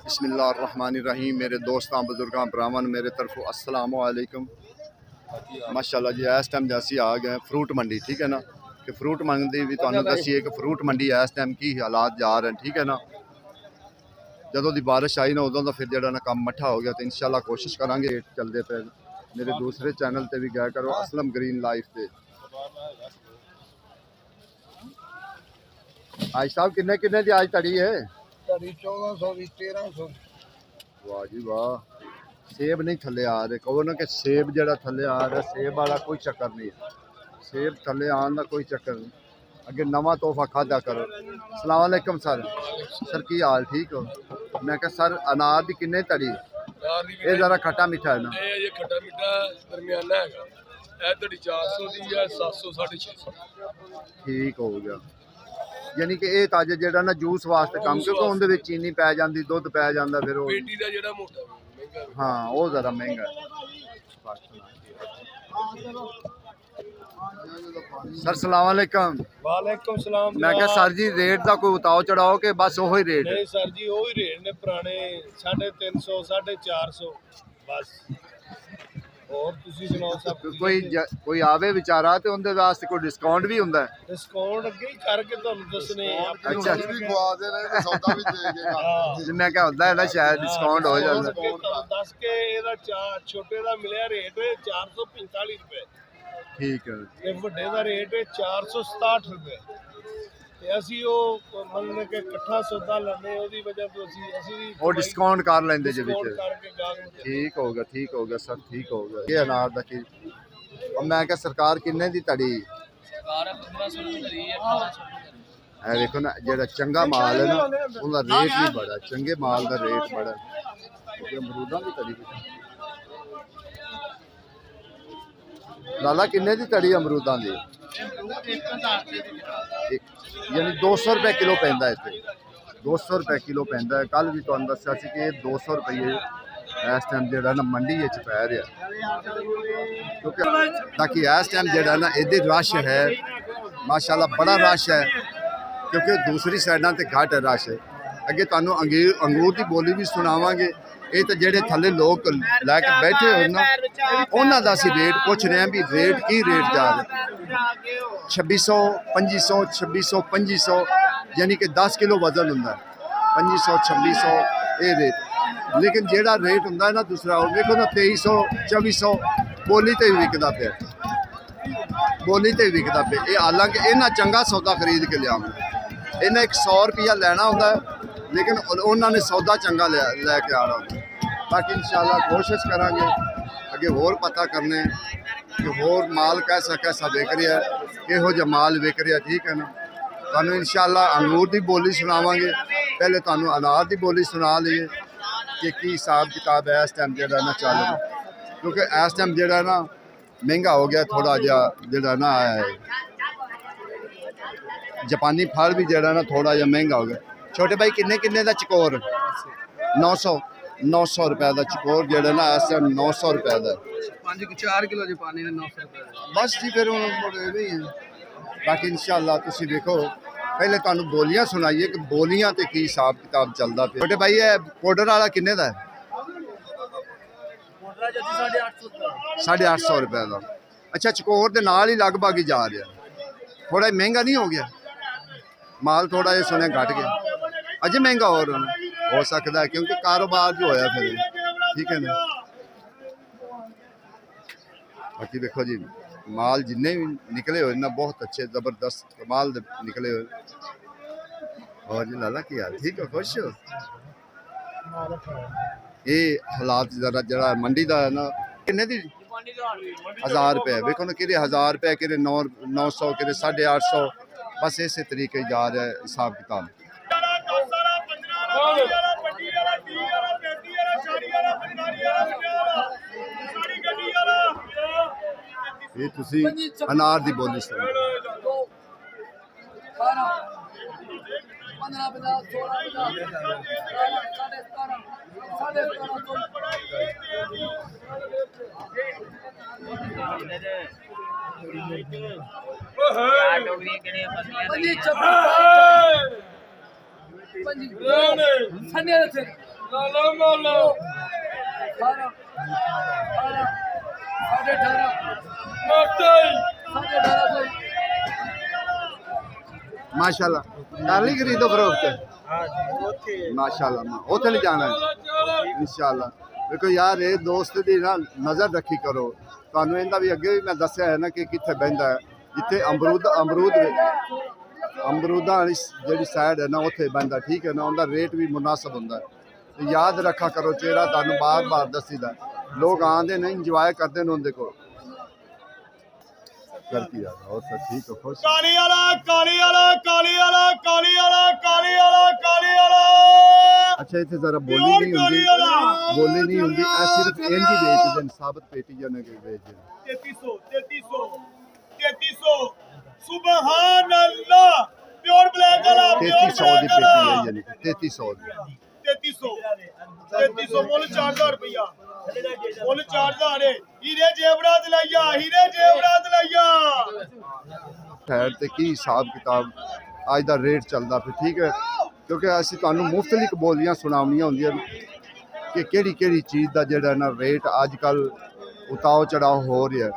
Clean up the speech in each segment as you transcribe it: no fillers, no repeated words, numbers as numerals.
बिस्मिल्लाहिर्रहमानिर्रहीम। मेरे दोस्तां बुजुर्गां भरावां मेरे तरफों अस्सलाम वालेकुम। माशाल्लाह जी इस टाइम जैसी आ गए फ्रूट मंडी, ठीक है ना, कि फ्रूट मंडी भी तुहानू दसीए कि फ्रूट मंडी इस टाइम की हालात जा रहे हैं, ठीक है ना। जदों दी बारिश आई ना उदों दा फिर जेड़ा ना काम मट्ठा हो गया, तो इंशाल्लाह कोशिश करांगे चलते पे मेरे दूसरे चैनल ते भी गया करो असलम ग्रीन लाइफ पे। आज साहब किन्ने किन्ने दी आज तड़ी है? 1400 ਦੀ 1300। वाह जी वाह। सेब नहीं थले आ रहे, कहो ना कि सेब जरा थले आ रहा, सेब वाला कोई चक्कर नहीं है, सेब थले आने का कोई चक्कर नहीं। अगे नवा तोहफा खादा करो। अस्सलाम वालेकुम सर। सर की हाल ठीक हो? मैं कहा सर अनार की किन्ने तड़ी? ये जरा खट्टा मीठा है ना? ये खट्टा मीठा दरमियाना है, ये तड़ी 400 दी है, 700 650। ठीक हो गया। यानी कि ये ताजे जेड़ा ना जूस वास्ते काम, क्योंकि उनदे विच चीनी पै जांदी, दुध पै जांदा, फिर वो पेटी दा जेड़ा मोटा महंगा। हाँ वो ज़रा महंगा है। सर सलाम वालेकुम। वालेकुम सलाम। मैं क्या सर जी रेट का कोई उताव चढ़ाओ के बस वही रेट? नहीं सर जी वही रेट ने पुराने 350 450 बस। और तुसी सुनाओ सब? कोई आवे विचारा तो उनके वास्ते कोई डिस्काउंट भी हुंदा है? डिस्काउंट अगे ही करके तुहानू दसने। अच्छा भी खवा दे रहे सौदा भी दे देगा। मैं क्या होंदा है ना शायद डिस्काउंट हो जाता है। दस के एदा छोटे दा मिलिया रेट 445 रुपए। ठीक है। ते वड्डे दा रेट 467 रुपए। ते असी ओ मनने के इकट्ठा सौदा लैने ओदी वजह तो असी भी वो डिस्काउंट कर लेंदे जे विच। करके गाहक ठीक हो गया सर, ठीक हो गया। ये अनार दा की और मैं क्या सरकार किन्ने दी तड़ी? सरकार 1500 दी तड़ी है, 1800। है देखो ना जेड़ा चंगा माल है ना उनका रेट भी बड़ा, चंगे माल का रेट बड़ा। अमरूदां दी तड़ी लाला किन्ने दी तड़ी अमरूदां दी? यानी 200 रुपए किलो पैंदा है इत्थे, 200 रुपए किलो पैंदा है। कल भी तुहानू दस्सिया सी कि 200 रुपये इस टाइम जेड़ा ना मंडी विच पै रहा, क्योंकि ताकि इस टाइम जेड़ा ना इधर रश है माशाल्लाह, बड़ा रश है, क्योंकि दूसरी साइडां ते घट रश है। अगे तुहानू अंगूर की बोली भी सुनावांगे। ये तो जेडे थले लोग लैके बैठे हो ना उन्हों का असीं रेट पूछ रहे हैं भी रेट की रेट जा रहा। 2600 2500 2600 2500 यानी कि 10 किलो वजन होंगे 2500 2600 ये रेट। लेकिन जेड़ा रेट होंगे ना दूसरा वो देखो ना 2300 2400 बोली तो विकदा पे, बोली तो विकदा पे। ये हालांकि इन्ना चंगा सौदा खरीद के लिया, इन्हें 100 रुपया लेना होंगे, लेकिन उन्होंने सौदा चंगा लैके आना होंगे। बाकी इंशाल्लाह कोशिश करांगे अगे होर पता करने कि होर माल कैसा कैसा बिक रहा है, किहो जिहा माल बिक रहा, ठीक है ना। तुहानू इंशाल्लाह अंगूर की बोली सुनावांगे, पहले तुहानू अनार की बोली सुना लीए कि हिसाब किताब है इस टाइम जेड़ा ना चल रहा, क्योंकि इस टाइम जेड़ा ना महंगा हो गया थोड़ा जिहा, जेड़ा ना आया है जापानी फल भी जेड़ा ना थोड़ा जिहा महंगा हो गया। छोटे भाई किन्ने किन्ने का चकोर? 900 रुपए का चकोर जेड़ा ना इस टाइम 900 रुपए का। 4 किलो जापानी ने 900 रुपए। बस जी फिर भी है। बाकी इंशाल्लाह तुसी देखो, पहले तुहानू बोलियां सुनाइए कि बोलियां ते की हिसाब किताब चलता पे। छोटे भाई है पाउडर वाला किन्ने का है? 850 रुपए का। अच्छा चकोर के नाल ही लगभग ही जा रहा, थोड़ा महंगा नहीं हो गया माल? थोड़ा ये सुने घट गया, अजे महंगा और हो सकता है क्योंकि कारोबार जो होया फिर, ठीक है ना। बाकी देखो जी माल जिन्ने भी निकले हुए ना बहुत अच्छे जबरदस्त कमाल निकले हुए। और जी लाला की हाल ठीक है, खुश हो? ये हालात जरा जरा मंडी का है ना किन्ने दी 1000 रुपये देखो ना, कि 1000 रुपये कि 900 कि 850, बस इस तरीके जा रहा है हिसाब किताब। ये तुसी अनार दी बोली सुनो। माशाल्लाह कर ली खरीदो फरोख्त माशाल्लाह उथे नहीं जाना इंशाल्लाह देखो यार ये दोस्त दी ना नज़र रखी करो ਤੁਹਾਨੂੰ ਇਹਦਾ ਵੀ ਅੱਗੇ ਵੀ ਮੈਂ ਦੱਸਿਆ ਹੈ ਨਾ ਕਿ ਕਿੱਥੇ ਬਹਿੰਦਾ ਹੈ ਜਿੱਥੇ ਅਮਰੂਦਾਂ ਵਾਲੀ ਜਿਹੜੀ ਸਾਈਡ ਹੈ ਨਾ ਉੱਥੇ ਬਹਿੰਦਾ ਠੀਕ ਹੈ ਨਾ ਉਹਦਾ ਰੇਟ ਵੀ ਮੁਨਾਸਬ ਹੁੰਦਾ ਹੈ ਤੇ ਯਾਦ ਰੱਖਾ ਕਰੋ ਚਿਹਰਾ ਤੁਹਾਨੂੰ ਬਾਰ-ਬਾਰ ਦੱਸੀਦਾ ਲੋਕ ਆਉਂਦੇ ਨੇ ਇੰਜੋਏ ਕਰਦੇ ਨੇ ਉਹਦੇ ਕੋਲ करती यार और सब ठीक है खुश काली वाला काली वाला काली वाला काली वाला काली वाला काली वाला अच्छा इतने जरा बोली नहीं होंगी ऐ सिर्फ इनकी बेच दें साबित पेटी जाने के बेच दें 3300 सुभान अल्लाह प्योर ब्लैक वाला 3300 की पेटी है यानी 3300 मुल 4000 रुपया मुल 4000 है हीरे जेवरात लाइया हीरे जेवरात लाइया खैर ते की हिसाब किताब आज दा रेट चलदा फिर ठीक है क्योंकि ਅਸੀਂ ਤੁਹਾਨੂੰ ਮੁਖਤਲਿਫ ਬੋਲੀਆਂ ਸੁਣਾਉਣੀਆਂ ਹੁੰਦੀਆਂ ਕਿ ਕਿਹੜੀ ਕਿਹੜੀ ਚੀਜ਼ ਦਾ ਜਿਹੜਾ ਨਾ ਰੇਟ ਅੱਜ ਕੱਲ ਉਤਾਓ ਚੜਾਓ ਹੋ ਰਿਹਾ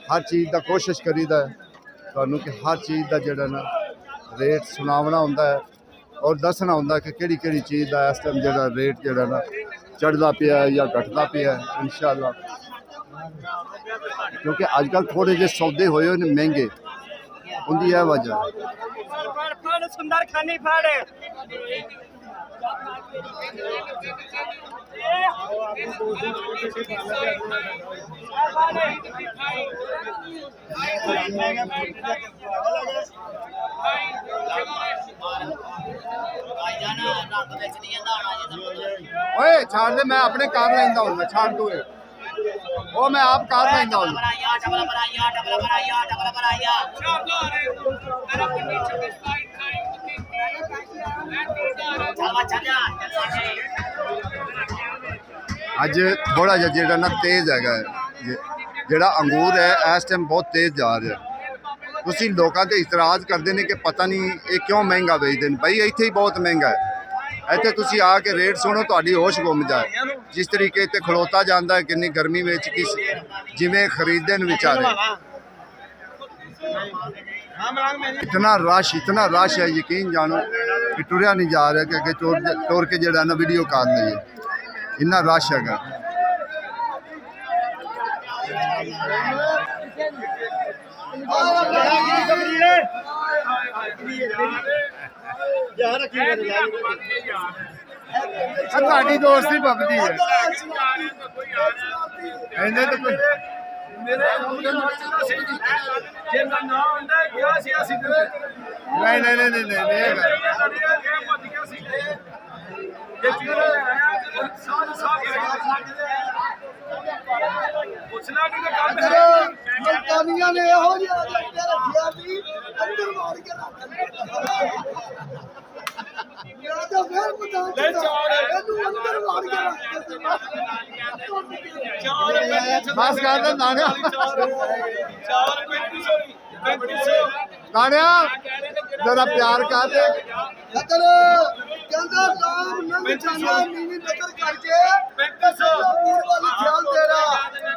ਹਰ ਚੀਜ਼ ਦਾ ਕੋਸ਼ਿਸ਼ ਕਰੀਦਾ ਤੁਹਾਨੂੰ ਕਿ ਹਰ ਚੀਜ਼ ਦਾ ਜਿਹੜਾ ਨਾ ਰੇਟ ਸੁਣਾਉਣਾ ਹੁੰਦਾ ਹੈ ਔਰ ਦੱਸਣਾ ਹੁੰਦਾ ਕਿ ਕਿਹੜੀ ਕਿਹੜੀ ਚੀਜ਼ ਦਾ ਇਸ ਟਾਈਮ ਜਿਹੜਾ ਰੇਟ ਜਿਹੜਾ ਨਾ ਚੜਦਾ ਪਿਆ ਜਾਂ ਘਟਦਾ ਪਿਆ ਇਨਸ਼ਾਅੱਲਾ क्योंकि आजकल थोड़े जे सौदे होए ने महंगे उनकी यह वजह सुंदर खानी फाड़े ओए छाड़ दे मैं अपने कार लेंदा हूं मैं छाड़ दो वो मैं आप कार लेंदा हूं ਅੱਜ ਥੋੜਾ ਜਿਹਾ ਜਿਹੜਾ ਨਾ ਤੇਜ਼ ਹੈਗਾ ਜਿਹੜਾ ਅੰਗੂਰ ਹੈ ਇਸ ਟਾਈਮ ਬਹੁਤ ਤੇਜ਼ ਜਾ ਰਿਹਾ ਤੁਸੀਂ ਲੋਕਾਂ ਤੇ ਇਤਰਾਜ਼ ਕਰਦੇ ਨੇ ਕਿ ਪਤਾ ਨਹੀਂ ਇਹ ਕਿਉਂ ਮਹਿੰਗਾ ਵੇਚਦੇ ਨੇ ਭਾਈ ਇੱਥੇ ਹੀ ਬਹੁਤ ਮਹਿੰਗਾ ਹੈ ਇੱਥੇ ਤੁਸੀਂ ਆ ਕੇ ਰੇਟ ਸੁਣੋ ਤੁਹਾਡੀ ਹੋਸ਼ ਗੁੰਮ ਜਾਏ ਜਿਸ ਤਰੀਕੇ ਤੇ ਖਲੋਤਾ ਜਾਂਦਾ ਹੈ ਕਿੰਨੀ ਗਰਮੀ ਵਿੱਚ ਕਿਸ ਜਿਵੇਂ ਖਰੀਦਦੇ ਨੇ ਵਿਚਾਰੇ इतना रश है यकीन जानो कि टुरिया नहीं जा रहा कि अगे टोर के जरा ना वीडियो कर लीए इन्ना रश है दोस्ती पबदी है मेरे ਜੇ ਮੈਂ ਨਾ ਹੁੰਦਾ ਗਿਆ ਸੀ ਅਸੀਂ ਤੇ नहीं ਜੇ ਚੀਰੇ ਆਇਆ ਸਾਧ ਸਾਧ ਪੁੱਛਣਾ ਨਹੀਂ ਤਾਂ ਕੰਮ ਹੈ ਮਲਤਾਨੀਆਂ ਨੇ ਇਹੋ ਜਿਹਾ ਰੱਖਿਆ ਸੀ ਅੰਦਰ ਮਾਰ ਕੇ ਰੱਖ ਯਾ ਤਾਂ ਫਿਰ ਪਤਾ ਇਹਨੂੰ ਅੰਦਰ ਮਾਰ ਕੇ ਰੱਖ बस कर दे नानिया नानिया जरा प्यार कर दे ਨਕਲ ਕਹਿੰਦਾ ਨਾਮ ਨੰਗ ਜਾਣਾ ਨੀਵੀਂ ਨਕਲ ਕਰਕੇ ਪੀਰ ਵਾਲੀ ਖਿਆਲ ਤੇਰਾ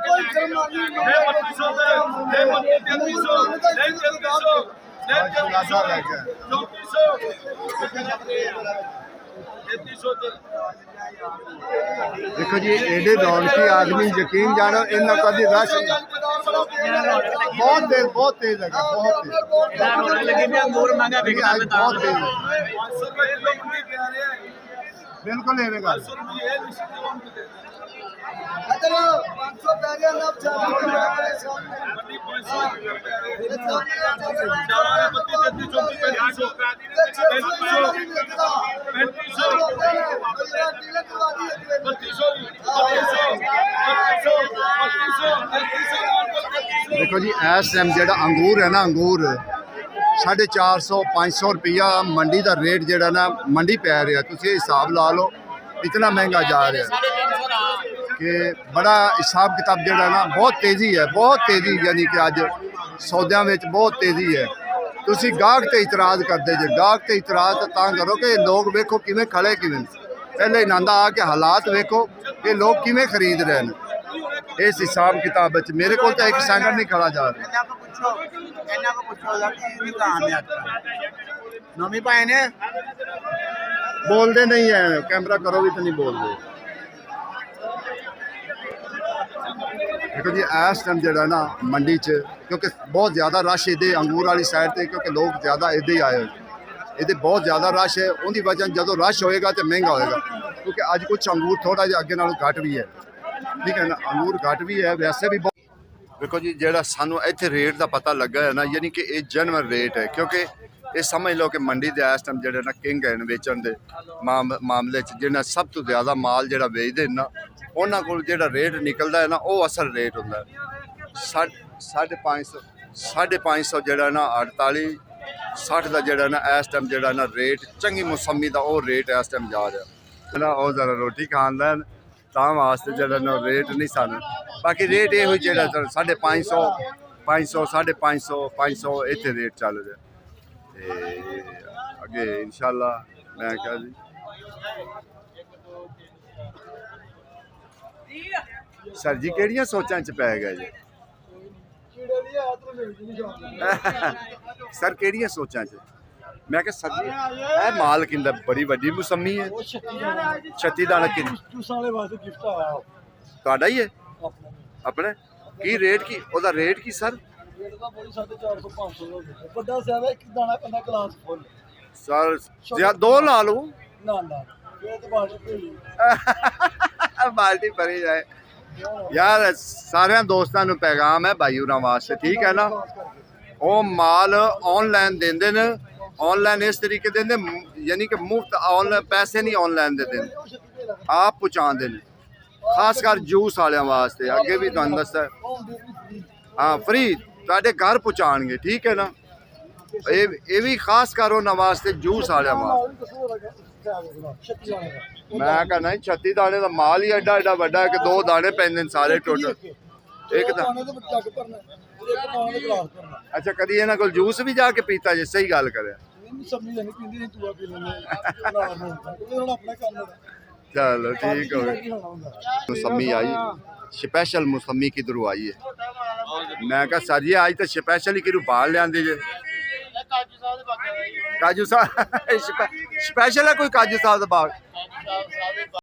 ਕੋਈ ਜਰਮਾਨੀ ਮੈਂ 3300 देखो जी एडे रौनकी आदमी यकीन जानो इन्ना कभी रश बहुत तेज है बहुत तेज बिल्कुल लेगा नकल 500 पैरिया नब जाना परेशान देखो जी इस टाइम जो अंगूर है ना अंगूर 450-500 रुपया मंडी का रेट जोड़ा ना मंडी पै रहा तुम हिसाब ला लो इतना महंगा जा रहा कि बड़ा हिसाब किताब जोड़ा ना बहुत तेज़ी यानी कि अज सौदों में बहुत तेज़ी है तुसी गाहक ते इतराज़ करते जे गाहक ते इतराज़ तां करो कि लोग वेखो किवें खड़े किवें ਪਹਿਲੇ ਇਹਨਾਂ ਦਾ ਆ ਕਿ ਹਾਲਾਤ ਵੇਖੋ ਕਿ ਲੋਕ ਕਿਵੇਂ ਖਰੀਦ ਰਹੇ ਨੇ। ਇਸ ਹਿਸਾਬ ਕਿਤਾਬ ਵਿੱਚ ਮੇਰੇ ਕੋਲ ਤਾਂ ਇੱਕ ਸੈਕਿੰਡ ਨਹੀਂ ਖੜਾ ਜਾ ਰਿਹਾ। ਇਹਨਾਂ ਕੋ ਪੁੱਛੋ ਦਾ ਕੀ ਦੁਕਾਨ ਹੈ ਨਵੀਂ ਪਾਏ ਨੇ ਬੋਲਦੇ ਨਹੀਂ ਹੈ, ਕੈਮਰਾ ਕਰੋ ਵੀ ਤਾਂ ਨਹੀਂ ਬੋਲਦੇ। ਦੇਖੋ ਜੀ ਇਸ ਟਾਈਮ ਜਿਹੜਾ ਨਾ ਮੰਡੀ 'ਚ ਕਿਉਂਕਿ ਬਹੁਤ ਜ਼ਿਆਦਾ ਰਸ਼ ਇਹਦੇ ਅੰਗੂਰ ਵਾਲੀ ਸਾਈਡ ਤੇ, ਕਿਉਂਕਿ ਲੋਕ ਜ਼ਿਆਦਾ ਇੱਦਾਂ ਹੀ ਆਏ ਹੋਏ, ਇਹਦੇ ਬਹੁਤ ਜ਼ਿਆਦਾ ਰਸ਼ ਹੈ। ਉਹਦੀ ਵਜ੍ਹਾ ਜਦੋਂ ਰਸ਼ ਹੋਏਗਾ ਤੇ ਮਹਿੰਗਾ ਹੋਏਗਾ, ਕਿਉਂਕਿ ਅੱਜ ਕੁਛ ਅੰਗੂਰ ਥੋੜਾ ਜਿਹਾ ਅੱਗੇ ਨਾਲੋਂ ਘੱਟ ਵੀ ਹੈ, ਠੀਕ ਹੈ ਨਾ, ਅੰਗੂਰ ਘੱਟ ਵੀ ਹੈ ਵੈਸੇ ਵੀ। ਦੇਖੋ ਜੀ ਜਿਹੜਾ ਸਾਨੂੰ ਇੱਥੇ ਰੇਟ ਦਾ ਪਤਾ ਲੱਗਾ ਹੈ ਨਾ, ਯਾਨੀ ਕਿ ਇਹ ਜੈਨੂਅਨ ਰੇਟ ਹੈ, ਕਿਉਂਕਿ ਇਹ ਸਮਝ ਲਓ ਕਿ ਮੰਡੀ ਦੇ ਇਸ ਟਾਈਮ ਜਿਹੜੇ ਨਾ ਕਿੰਗ ਹਨ ਵੇਚਣ ਦੇ ਮਾਮਲੇ 'ਚ, ਜਿਹੜਾ ਸਭ ਤੋਂ ਜ਼ਿਆਦਾ ਮਾਲ ਜਿਹੜਾ ਵੇਚਦੇ ਨੇ ਨਾ, ਉਹਨਾਂ ਕੋਲ ਜਿਹੜਾ ਰੇਟ ਨਿਕਲਦਾ ਹੈ ਨਾ ਉਹ ਅਸਲ ਰੇਟ ਹੁੰਦਾ ਹੈ। 550 ਜਿਹੜਾ ਨਾ 48-60 ਦਾ ਜਿਹੜਾ ਨਾ ਇਸ ਟਾਈਮ ਜਿਹੜਾ ਨਾ ਰੇਟ ਚੰਗੀ ਮੌਸਮੀ ਦਾ ਉਹ ਰੇਟ ਇਸ ਟਾਈਮ ਜਾ ਰਿਹਾ ਨਾ। ਉਹ ਜ਼ਰਾ ਰੋਟੀ ਖਾਣ ਦਾ ਤਾਂ ਵਾਸਤੇ ਜਿਹੜਾ ਨਾ ਰੇਟ ਨਹੀਂ ਸਾਨੂੰ, ਬਾਕੀ ਰੇਟ ਇਹ ਹੋਈ ਜਿਹੜਾ 550 500 550 500 ਇੱਥੇ ਰੇਟ ਚੱਲ ਰਿਹਾ ਤੇ ਅੱਗੇ ਇਨਸ਼ਾਅੱਲਾ ਮੈਂ ਕਿਹਾ ਜੀ ਸਰ ਜੀ ਕਿਹੜੀਆਂ ਸੋਚਾਂ 'ਚ ਪੈ ਗਏ ਜੀ ਸਰ, ਕਿਹੜੀਆਂ ਸੋਚਾਂ 'ਚ? ਮੈਂ ਕਿਹਾ ਸਰ ਜੀ ਇਹ ਮਾਲ ਕਿੰਦਾ ਬੜੀ ਵੱਡੀ ਮੌਸਮੀ ਹੈ, 36 ਦਾਣਾ ਕਿੰਨੀ ਤੁਹਾਡਾ ਹੀ ਹੈ ਆਪਣੇ? ਕੀ ਰੇਟ ਕੀ ਉਹਦਾ ਰੇਟ ਕੀ ਸਰ? ਸਰ ਜਾਂ ਦੋ ਲਾ ਲਓ ਬਾਲਟੀ ਭਰੀ ਜਾਏ। ਯਾਰ ਸਾਰਿਆਂ ਦੋਸਤਾਂ ਨੂੰ ਪੈਗਾਮ ਹੈ ਭਾਈ ਹੋਰਾਂ ਵਾਸਤੇ, ਠੀਕ ਹੈ ਨਾ, ਉਹ ਮਾਲ ਆਨਲਾਈਨ ਦਿੰਦੇ ਨੇ, ਆਨਲਾਈਨ ਇਸ ਤਰੀਕੇ ਦਿੰਦੇ ਯਾਨੀ ਕਿ ਮੁਫਤ, ਆਨਲਾਈਨ ਪੈਸੇ ਨਹੀਂ ਆਨਲਾਈਨ ਦੇ ਦਿੰਦੇ, ਆਪ ਪਹੁੰਚਾਉਂਦੇ ਨੇ, ਖਾਸ ਕਰ ਜੂਸ ਵਾਲਿਆਂ ਵਾਸਤੇ। ਅੱਗੇ ਵੀ ਤੁਹਾਨੂੰ ਦੱਸਿਆ ਹਾਂ ਫ੍ਰੀ ਤੁਹਾਡੇ ਘਰ ਪਹੁੰਚਾਉਣਗੇ, ਠੀਕ ਹੈ ਨਾ। ਇਹ ਵੀ ਖਾਸ ਕਰ ਉਹਨਾਂ ਵਾਸਤੇ ਜੂਸ ਵਾਲਿਆਂ ਵਾਸਤੇ। ਮੈਂ ਕਹਿੰਦਾ 36 ਦਾਣੇ ਦਾ ਮਾਲ ਹੀ ਐਡਾ ਐਡਾ ਵੱਡਾ ਹੈ ਕਿ 2 ਦਾਣੇ ਪੈਂਦੇ ਨੇ ਸਾਰੇ ਟੋਟਲ ਇੱਕ ਦਾ। ਅੱਛਾ, ਕਦੀ ਇਹਨਾਂ ਕੋਲ ਜੂਸ ਵੀ ਜਾ ਕੇ ਪੀਤਾ ਜੇ? ਸਹੀ ਗੱਲ ਕਰਿਆ। ਚਲੋ ਠੀਕ ਹੋ ਗਿਆ। ਮੌਸਮੀ आई स्पेशल मौसमी किधरों आई है? मैं कहा सर जी आज तो स्पेशल ही किधरों बाहर लिया जे काजू साहब स्पेशल है कोई काजू साहब का बाग?